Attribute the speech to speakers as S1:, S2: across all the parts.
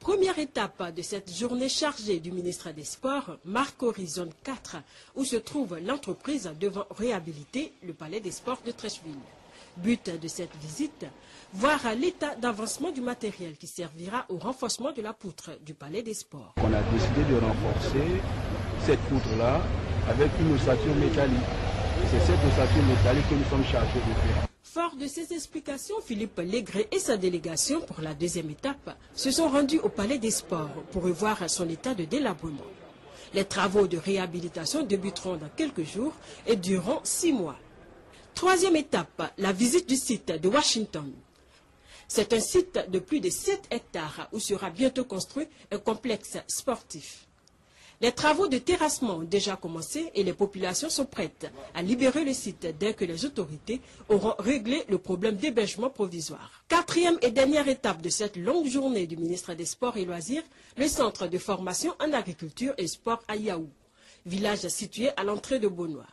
S1: première étape de cette journée chargée du ministre des Sports, Marcory Zone 4, où se trouve l'entreprise devant réhabiliter le palais des sports de Treichville. But de cette visite, voir l'état d'avancement du matériel qui servira au renforcement de la poutre du palais des sports.
S2: On a décidé de renforcer cette poutre-là avec une ossature métallique. C'est cette ossature métallique que nous sommes chargés de faire.
S1: Fort de ces explications, Philippe Légré et sa délégation pour la deuxième étape se sont rendus au palais des sports pour revoir son état de délabrement. Les travaux de réhabilitation débuteront dans quelques jours et dureront 6 mois. Troisième étape, la visite du site de Washington. C'est un site de plus de 7 hectares où sera bientôt construit un complexe sportif. Les travaux de terrassement ont déjà commencé et les populations sont prêtes à libérer le site dès que les autorités auront réglé le problème d'hébergement provisoire. Quatrième et dernière étape de cette longue journée du ministre des Sports et Loisirs, le centre de formation en agriculture et sport à Yaou, village situé à l'entrée de Beaunois.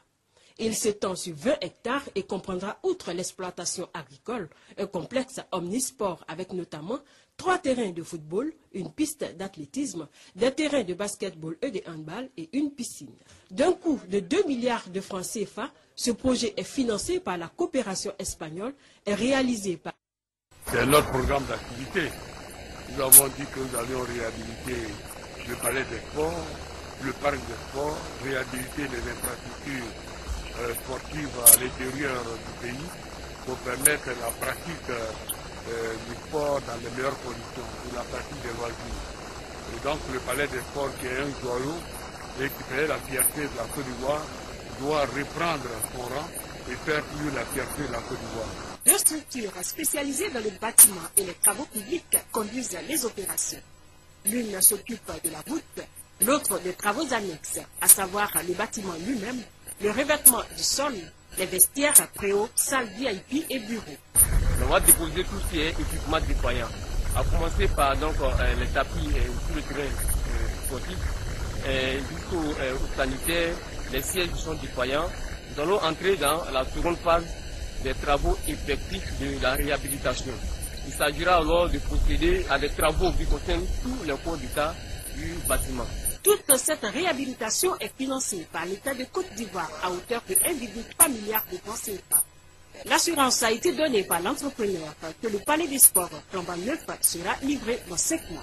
S1: Il s'étend sur 20 hectares et comprendra, outre l'exploitation agricole, un complexe omnisport avec notamment 3 terrains de football, une piste d'athlétisme, des terrains de basketball et de handball et une piscine. D'un coût de 2 milliards de francs CFA, ce projet est financé par la coopération espagnole et réalisé par...
S3: C'est notre programme d'activité. Nous avons dit que nous allions réhabiliter le palais des sports, le parc des sports, réhabiliter les infrastructures sportives à l'intérieur du pays pour permettre la pratique du sport dans les meilleures conditions, pour la pratique des loisirs. Et donc le palais des sports qui est un joyau et qui fait la fierté de la Côte d'Ivoire doit reprendre son rang et faire plus la fierté de la Côte d'Ivoire.
S4: Deux structures spécialisées dans le bâtiment et les travaux publics conduisent les opérations. L'une s'occupe de la voûte, l'autre des travaux annexes, à savoir le bâtiment lui-même, le revêtement du sol, les vestiaires, préaux, salles VIP et bureaux.
S5: On va déposer tout ce qui est équipement déployant, à commencer par les tapis sur le terrain sportif, jusqu'aux sanitaires, les sièges qui sont déployants. Nous allons entrer dans la seconde phase des travaux effectifs de la réhabilitation. Il s'agira alors de procéder à des travaux qui concernent tous les corps d'état du bâtiment.
S4: Toute cette réhabilitation est financée par l'État de Côte d'Ivoire à hauteur de 1,3 milliard de francs CFA. L'assurance a été donnée par l'entrepreneur que le palais des sports flambant neuf sera livré dans 5 mois.